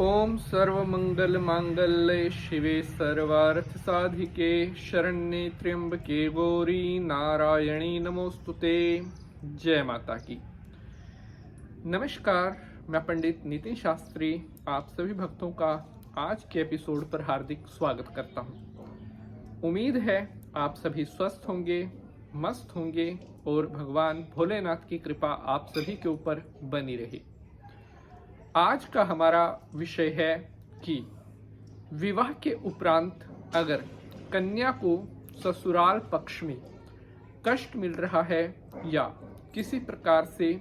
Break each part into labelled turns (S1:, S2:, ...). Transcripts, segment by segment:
S1: ओम सर्वमंगल मांगल्ये शिवे सर्वार्थ साधिके शरण्ये त्र्यंबके गौरी नारायणी नमोस्तुते। जय माता की। नमस्कार, मैं पंडित नितिन शास्त्री आप सभी भक्तों का आज के एपिसोड पर हार्दिक स्वागत करता हूँ। उम्मीद है आप सभी स्वस्थ होंगे, मस्त होंगे और भगवान भोलेनाथ की कृपा आप सभी के ऊपर बनी रहे। आज का हमारा विषय है कि विवाह के उपरांत अगर कन्या को ससुराल पक्ष में कष्ट मिल रहा है या किसी प्रकार से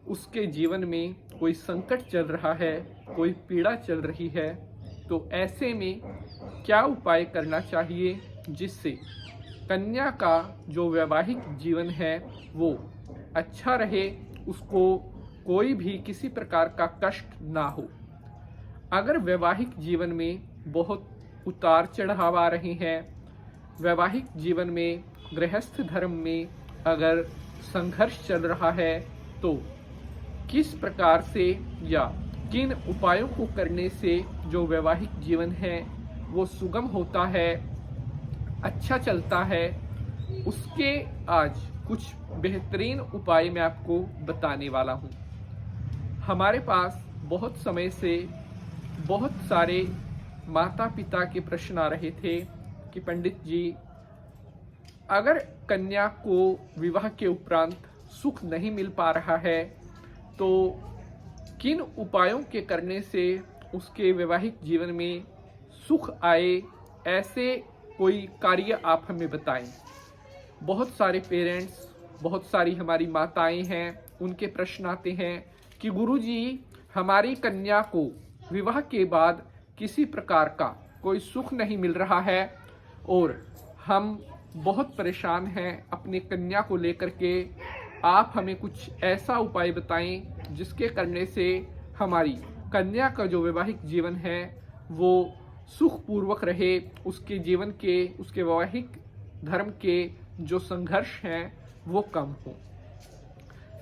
S1: उसके जीवन में कोई संकट चल रहा है, कोई पीड़ा चल रही है, तो ऐसे में क्या उपाय करना चाहिए जिससे कन्या का जो वैवाहिक जीवन है वो अच्छा रहे, उसको कोई भी किसी प्रकार का कष्ट ना हो। अगर वैवाहिक जीवन में बहुत उतार चढ़ाव आ रहे हैं, वैवाहिक जीवन में गृहस्थ धर्म में अगर संघर्ष चल रहा है, तो किस प्रकार से या किन उपायों को करने से जो वैवाहिक जीवन है वो सुगम होता है, अच्छा चलता है, उसके आज कुछ बेहतरीन उपाय मैं आपको बताने वाला हूँ। हमारे पास बहुत समय से बहुत सारे माता पिता के प्रश्न आ रहे थे कि पंडित जी, अगर कन्या को विवाह के उपरांत सुख नहीं मिल पा रहा है तो किन उपायों के करने से उसके वैवाहिक जीवन में सुख आए, ऐसे कोई कार्य आप हमें बताएं। बहुत सारे पेरेंट्स, बहुत सारी हमारी माताएं हैं, उनके प्रश्न आते हैं कि गुरुजी, हमारी कन्या को विवाह के बाद किसी प्रकार का कोई सुख नहीं मिल रहा है और हम बहुत परेशान हैं अपनी कन्या को लेकर के। आप हमें कुछ ऐसा उपाय बताएं जिसके करने से हमारी कन्या का जो वैवाहिक जीवन है वो सुखपूर्वक रहे, उसके जीवन के, उसके वैवाहिक धर्म के जो संघर्ष हैं वो कम हो।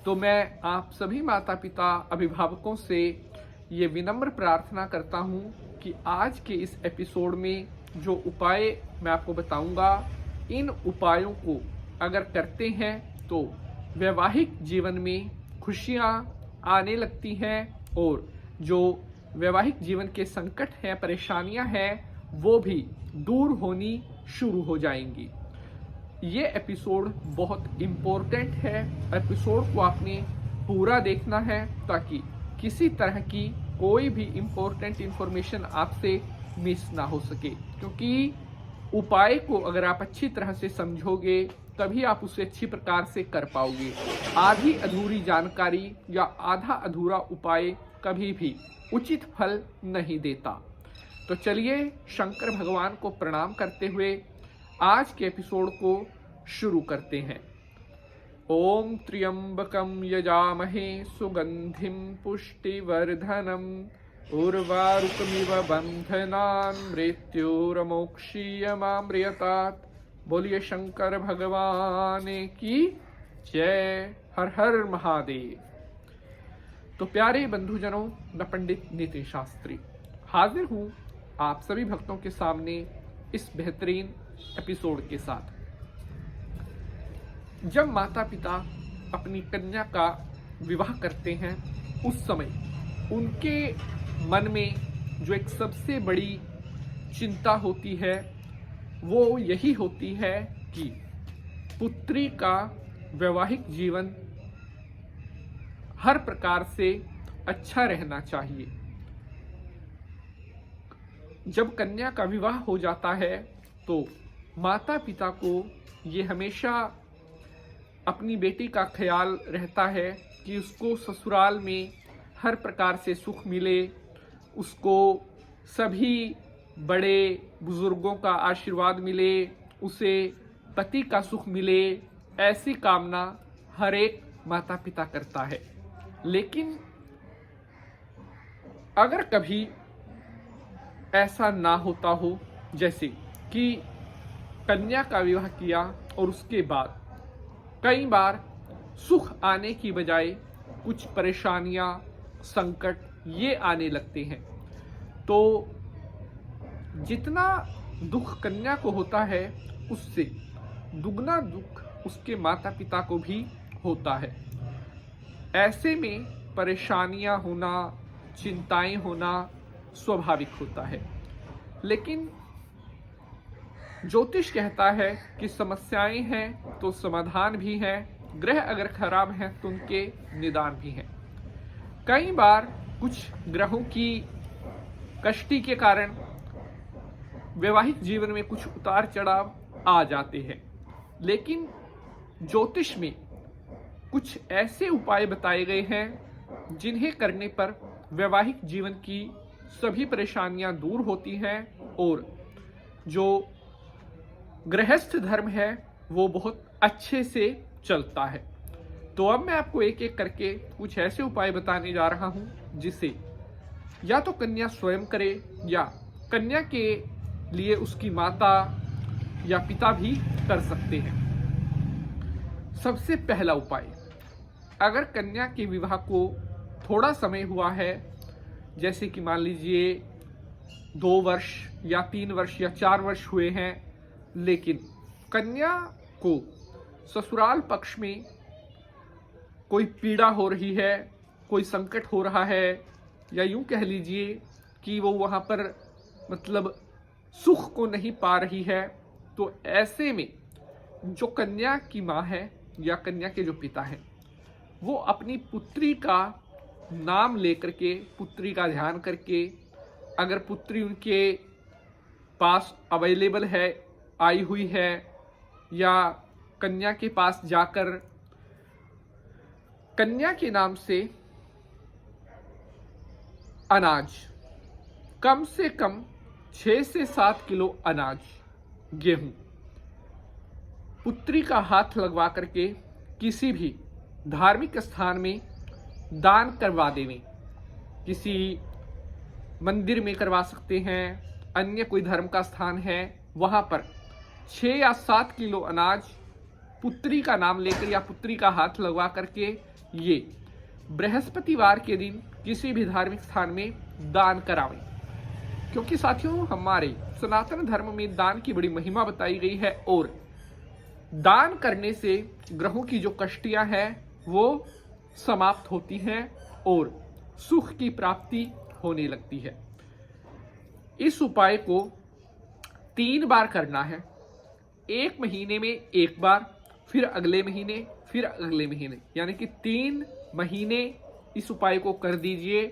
S1: तो मैं आप सभी माता पिता अभिभावकों से ये विनम्र प्रार्थना करता हूँ कि आज के इस एपिसोड में जो उपाय मैं आपको बताऊंगा, इन उपायों को अगर करते हैं तो वैवाहिक जीवन में खुशियाँ आने लगती हैं और जो वैवाहिक जीवन के संकट हैं, परेशानियां हैं, वो भी दूर होनी शुरू हो जाएंगी। ये एपिसोड बहुत इम्पोर्टेंट है। एपिसोड को आपने पूरा देखना है ताकि किसी तरह की कोई भी इम्पोर्टेंट इन्फॉर्मेशन आपसे मिस ना हो सके, क्योंकि उपाय को अगर आप अच्छी तरह से समझोगे तभी आप उसे अच्छी प्रकार से कर पाओगे। आधी अधूरी जानकारी या आधा अधूरा उपाय कभी भी उचित फल नहीं देता। तो चलिए शंकर भगवान को प्रणाम करते हुए आज के एपिसोड को शुरू करते हैं। ओम त्र्यंबकम यजामहे सुगंधिम पुष्टिवर्धनम उर्वारुकमिव बंधनान् मृत्युर्मोक्षीयमामृतात्। बोलिए शंकर भगवान की जय। हर हर महादेव। तो प्यारे बंधुजनों, मैं पंडित नितिन शास्त्री हाजिर हूँ आप सभी भक्तों के सामने इस बेहतरीन एपिसोड के साथ। जब माता पिता अपनी कन्या का विवाह करते हैं, उस समय उनके मन में जो एक सबसे बड़ी चिंता होती है वो यही होती है कि पुत्री का वैवाहिक जीवन हर प्रकार से अच्छा रहना चाहिए। जब कन्या का विवाह हो जाता है तो माता पिता को ये हमेशा अपनी बेटी का ख्याल रहता है कि उसको ससुराल में हर प्रकार से सुख मिले, उसको सभी बड़े बुजुर्गों का आशीर्वाद मिले, उसे पति का सुख मिले, ऐसी कामना हर एक माता पिता करता है। लेकिन अगर कभी ऐसा ना होता हो, जैसे कि कन्या का विवाह किया और उसके बाद कई बार सुख आने की बजाय कुछ परेशानियां, संकट ये आने लगते हैं, तो जितना दुख कन्या को होता है उससे दुगना दुख उसके माता पिता को भी होता है। ऐसे में परेशानियां होना, चिंताएं होना स्वाभाविक होता है। लेकिन ज्योतिष कहता है कि समस्याएं हैं तो समाधान भी है, ग्रह अगर खराब हैं तो उनके निदान भी हैं। कई बार कुछ ग्रहों की कष्टि के कारण वैवाहिक जीवन में कुछ उतार चढ़ाव आ जाते हैं, लेकिन ज्योतिष में कुछ ऐसे उपाय बताए गए हैं जिन्हें करने पर वैवाहिक जीवन की सभी परेशानियां दूर होती हैं और जो गृहस्थ धर्म है वो बहुत अच्छे से चलता है। तो अब मैं आपको एक एक करके कुछ ऐसे उपाय बताने जा रहा हूं जिसे या तो कन्या स्वयं करे या कन्या के लिए उसकी माता या पिता भी कर सकते हैं। सबसे पहला उपाय, अगर कन्या के विवाह को थोड़ा समय हुआ है, जैसे कि मान लीजिए 2 वर्ष या 3 वर्ष या 4 वर्ष हुए हैं, लेकिन कन्या को ससुराल पक्ष में कोई पीड़ा हो रही है, कोई संकट हो रहा है, या यूं कह लीजिए कि वो वहां पर मतलब सुख को नहीं पा रही है, तो ऐसे में जो कन्या की माँ है या कन्या के जो पिता हैं वो अपनी पुत्री का नाम लेकर के, पुत्री का ध्यान करके, अगर पुत्री उनके पास अवेलेबल है, आई हुई है, या कन्या के पास जाकर कन्या के नाम से अनाज, कम से कम 6 से 7 किलो अनाज, गेहूं, पुत्री का हाथ लगवा करके किसी भी धार्मिक स्थान में दान करवा देवें। किसी मंदिर में करवा सकते हैं, अन्य कोई धर्म का स्थान है वहां पर 6 या 7 किलो अनाज पुत्री का नाम लेकर या पुत्री का हाथ लगवा करके ये बृहस्पतिवार के दिन किसी भी धार्मिक स्थान में दान करावें। क्योंकि साथियों, हमारे सनातन धर्म में दान की बड़ी महिमा बताई गई है और दान करने से ग्रहों की जो कष्टियां हैं वो समाप्त होती हैं और सुख की प्राप्ति होने लगती है। इस उपाय को 3 बार करना है, 1 महीने में 1 बार, फिर अगले महीने, फिर अगले महीने, यानी कि 3 महीने इस उपाय को कर दीजिए।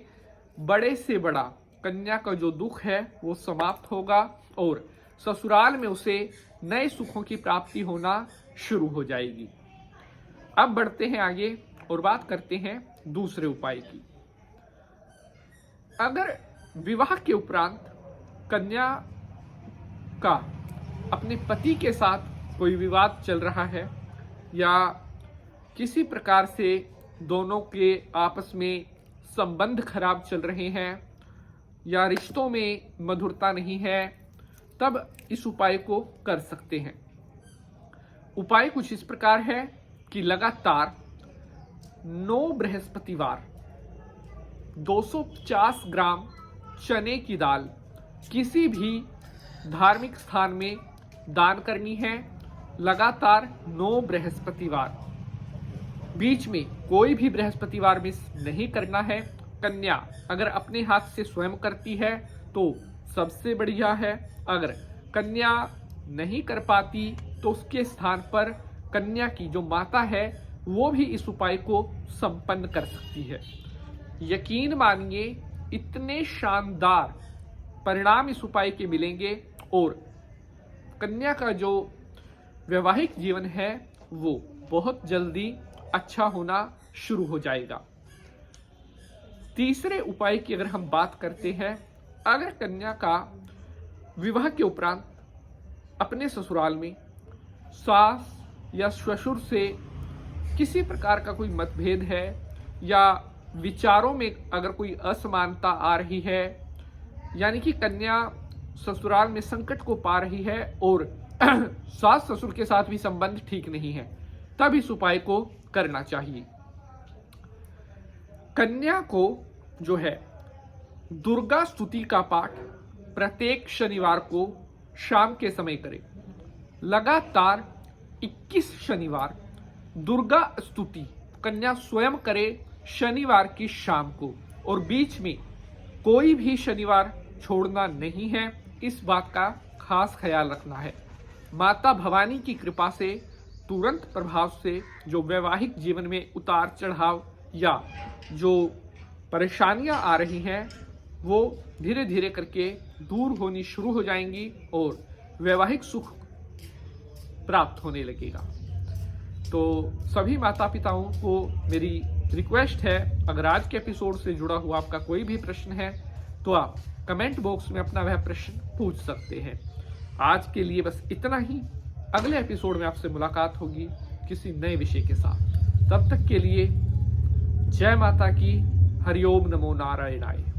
S1: बड़े से बड़ा कन्या का जो दुख है वो समाप्त होगा और ससुराल में उसे नए सुखों की प्राप्ति होना शुरू हो जाएगी। अब बढ़ते हैं आगे और बात करते हैं दूसरे उपाय की। अगर विवाह के उपरांत कन्या का अपने पति के साथ कोई विवाद चल रहा है या किसी प्रकार से दोनों के आपस में संबंध खराब चल रहे हैं या रिश्तों में मधुरता नहीं है, तब इस उपाय को कर सकते हैं। उपाय कुछ इस प्रकार है कि लगातार 9 बृहस्पतिवार 250 ग्राम चने की दाल किसी भी धार्मिक स्थान में दान करनी है। लगातार 9 बृहस्पतिवार, बीच में कोई भी बृहस्पतिवार मिस नहीं करना है। कन्या अगर अपने हाथ से स्वयं करती है तो सबसे बढ़िया है, अगर कन्या नहीं कर पाती तो उसके स्थान पर कन्या की जो माता है वो भी इस उपाय को संपन्न कर सकती है। यकीन मानिए इतने शानदार परिणाम इस उपाय के मिलेंगे और कन्या का जो वैवाहिक जीवन है वो बहुत जल्दी अच्छा होना शुरू हो जाएगा। तीसरे उपाय की अगर हम बात करते हैं, अगर कन्या का विवाह के उपरांत अपने ससुराल में सास या ससुर से किसी प्रकार का कोई मतभेद है या विचारों में अगर कोई असमानता आ रही है, यानी कि कन्या ससुराल में संकट को पा रही है और सास ससुर के साथ भी संबंध ठीक नहीं है, तब इस उपाय को करना चाहिए। कन्या को जो है दुर्गा स्तुति का पाठ प्रत्येक शनिवार को शाम के समय करें। लगातार 21 शनिवार दुर्गा स्तुति कन्या स्वयं करे शनिवार की शाम को, और बीच में कोई भी शनिवार छोड़ना नहीं है। इस बात का खास ख्याल रखना है। माता भवानी की कृपा से तुरंत प्रभाव से जो वैवाहिक जीवन में उतार चढ़ाव या जो परेशानियां आ रही हैं वो धीरे धीरे करके दूर होनी शुरू हो जाएंगी और वैवाहिक सुख प्राप्त होने लगेगा। तो सभी माता पिताओं को मेरी रिक्वेस्ट है, अगर आज के एपिसोड से जुड़ा हुआ आपका कोई भी प्रश्न है तो आप कमेंट बॉक्स में अपना वह प्रश्न पूछ सकते हैं। आज के लिए बस इतना ही। अगले एपिसोड में आपसे मुलाकात होगी किसी नए विषय के साथ। तब तक के लिए जय माता की। हरिओम नमो नारायणाय।